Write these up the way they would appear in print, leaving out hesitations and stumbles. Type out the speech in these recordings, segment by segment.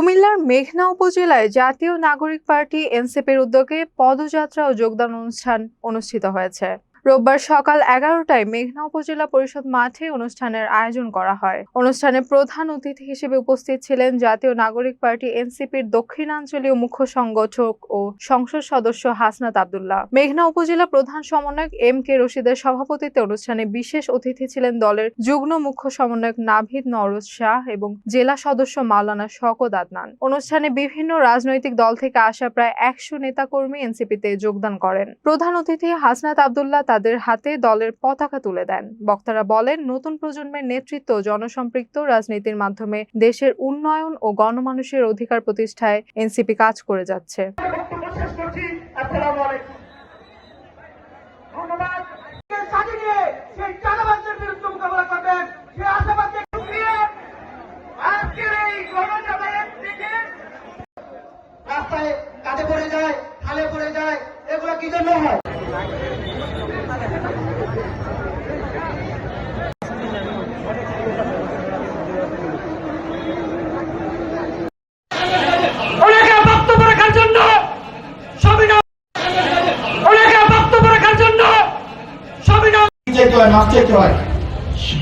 কুমিল্লার মেঘনা উপজেলায় জাতীয় নাগরিক পার্টি এনসিপির উদ্যোগে পদযাত্রা ও যোগদান অনুষ্ঠান অনুষ্ঠিত হয়েছে। রোববার সকাল 11টায় মেঘনা উপজেলা পরিষদ মাঠে অনুষ্ঠানের আয়োজন করা হয়। অনুষ্ঠানে প্রধান অতিথি হিসেবে উপস্থিত ছিলেন জাতীয় নাগরিক পার্টি এনসিপির দক্ষিণাঞ্চলীয় মুখ্য সংগঠক ও সংসদ সদস্য হাসনাত আব্দুল্লাহ। মেঘনা উপজেলা প্রধান সমন্বয়ক এম.কে. রশিদের সভাপতিত্বে অনুষ্ঠানে বিশেষ অতিথি ছিলেন দলের যুগ্ম মুখ্য সমন্বয়ক নাভিদ নওরোজ শাহ এবং জেলা সদস্য মাওলানা শওকত আদনান। অনুষ্ঠানে বিভিন্ন রাজনৈতিক দল থেকে আসা প্রায় 100 নেতাকর্মী এনসিপিতে যোগদান করেন। প্রধান অতিথি হাসনাত আব্দুল্লাহ তাদের হাতে দলের পতাকা তুলে দেন। বক্তারা বলেন, নতুন প্রজন্মের নেতৃত্ব জনসম্পৃক্ত রাজনীতির মাধ্যমে দেশের উন্নয়ন ও গণমানুষের অধিকার প্রতিষ্ঠায় এনসিপি কাজ করে যাচ্ছে। রাস্তায় কাজে পড়ে যায়, খালে পড়ে যায়, এগুলো কি জন্য হয়?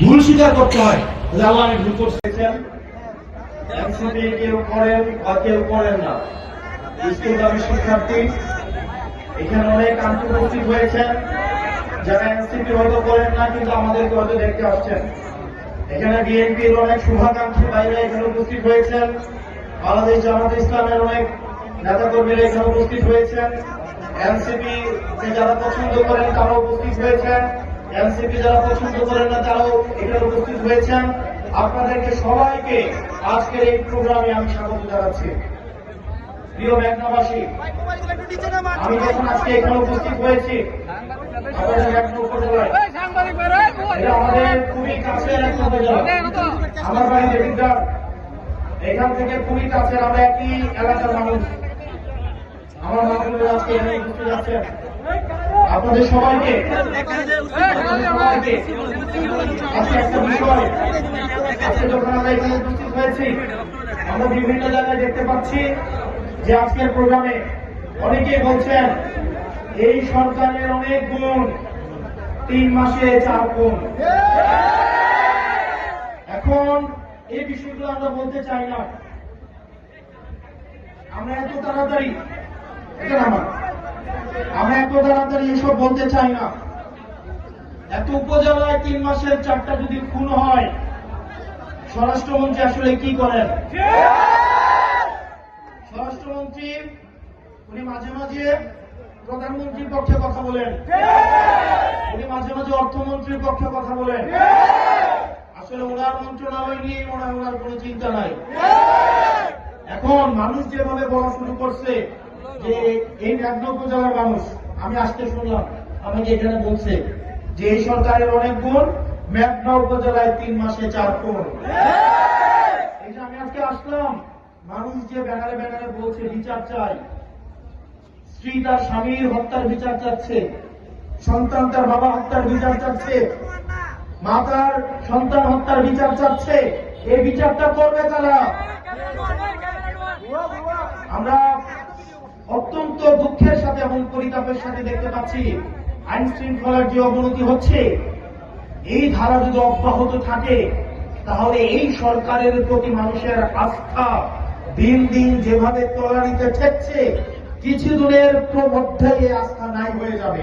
ভুল স্বীকার করতে হয়, আমি ভুল করতেছেন। কেউ করেন বা কেউ করেন না, স্কুলগামী শিক্ষার্থী এখানে অনেক আন্তর্জাতিক হয়েছেন, যারা এনসিপি হয়তো করেন না কিন্তু আমাদেরকে হয়তো দেখতে আসছেন। এখানে বিএনপির অনেক শুভাকাঙ্ক্ষী বাইরে এখানে উপস্থিত হয়েছেন, বাংলাদেশ জামাত ইসলামের অনেক নেতাকর্মীরা এখানে উপস্থিত হয়েছেন, এনসিপি যারা পছন্দ করেন তারাও উপস্থিত হয়েছেন, এনসিপি যারা পছন্দ করেন না তারাও এখানে উপস্থিত হয়েছেন। আপনাদেরকে সবাইকে আজকের এই প্রোগ্রামে আমি স্বাগত জানাচ্ছি। প্রিয় মেঘনাবাসী, আমি যখন আজকে এখানে উপস্থিত হয়েছি আমাদের মেঘনা উপজেলায়, এটা আমাদের খুবই কাছের একটা উপজেলা। আমার বাড়ি দেবিদ্বার, এখান থেকে খুবই কাছের, আমরা একই এলাকার মানুষ। আমার মানুষের আজকে এখানে উপস্থিত আছেন। আপনাদের সবাইকে আজকে একটা বিষয়, আজকে যখন আমরা এখানে উপস্থিত হয়েছি আমরা বিভিন্ন জায়গায় দেখতে পাচ্ছি যে আজকের প্রোগ্রামে অনেকেই বলছেন এই সরকারের অনেক গুণ, 3 মাসে 4 গুণ। এখন এই বিষয়গুলো আমরা বলতে চাই না, আমরা এত তাড়াতাড়ি এসব বলতে চাই না। এত উপজেলায় 3 মাসের 4টা যদি খুন হয়, স্বরাষ্ট্রমন্ত্রী আসলে কি করেন? স্বরাষ্ট্রমন্ত্রী উনি মাঝে মাঝে প্রধানমন্ত্রীর পক্ষে কথা বলেন, উনি মাঝে মাঝে অর্থমন্ত্রীর পক্ষে কথা বলেন। আসলে ওনার মন্ত্রণালয় নিয়ে ওনার কোনো চিন্তা নাই। এখন মানুষ যেভাবে বলা শুরু করছে যে এই মেঘনা উপজেলার মানুষ, আমি আসতে শুনলাম আমাকে এখানে বলছে যে এই সরকারের অনেক গুণ, মেঘনা উপজেলায় 3 মাসে 4 গুণ। এই যে আমি আজকে আসলাম, মানুষ যে ব্যানারে ব্যানারে বলছে বিচার চাই, স্ত্রী তার স্বামীর হত্যার বিচার চাচ্ছে, সন্তান তার বাবা হত্যার বিচার চাচ্ছে, মা তার সন্তান হত্যার বিচার চাচ্ছে, এই বিচারটা করবে কারা? আমরা অত্যন্ত দুঃখের সাথে এবং পরিতাপের সাথে দেখতে পাচ্ছি আইন শৃঙ্খলার যে অবনতি হচ্ছে, এই ধারা যদি অব্যাহত থাকে তাহলে এই সরকারের প্রতি মানুষের আস্থা দিন দিন যেভাবে তলানিতে ঠেকছে, কিছুদিনের মধ্যে এই আস্থা নাই হয়ে যাবে।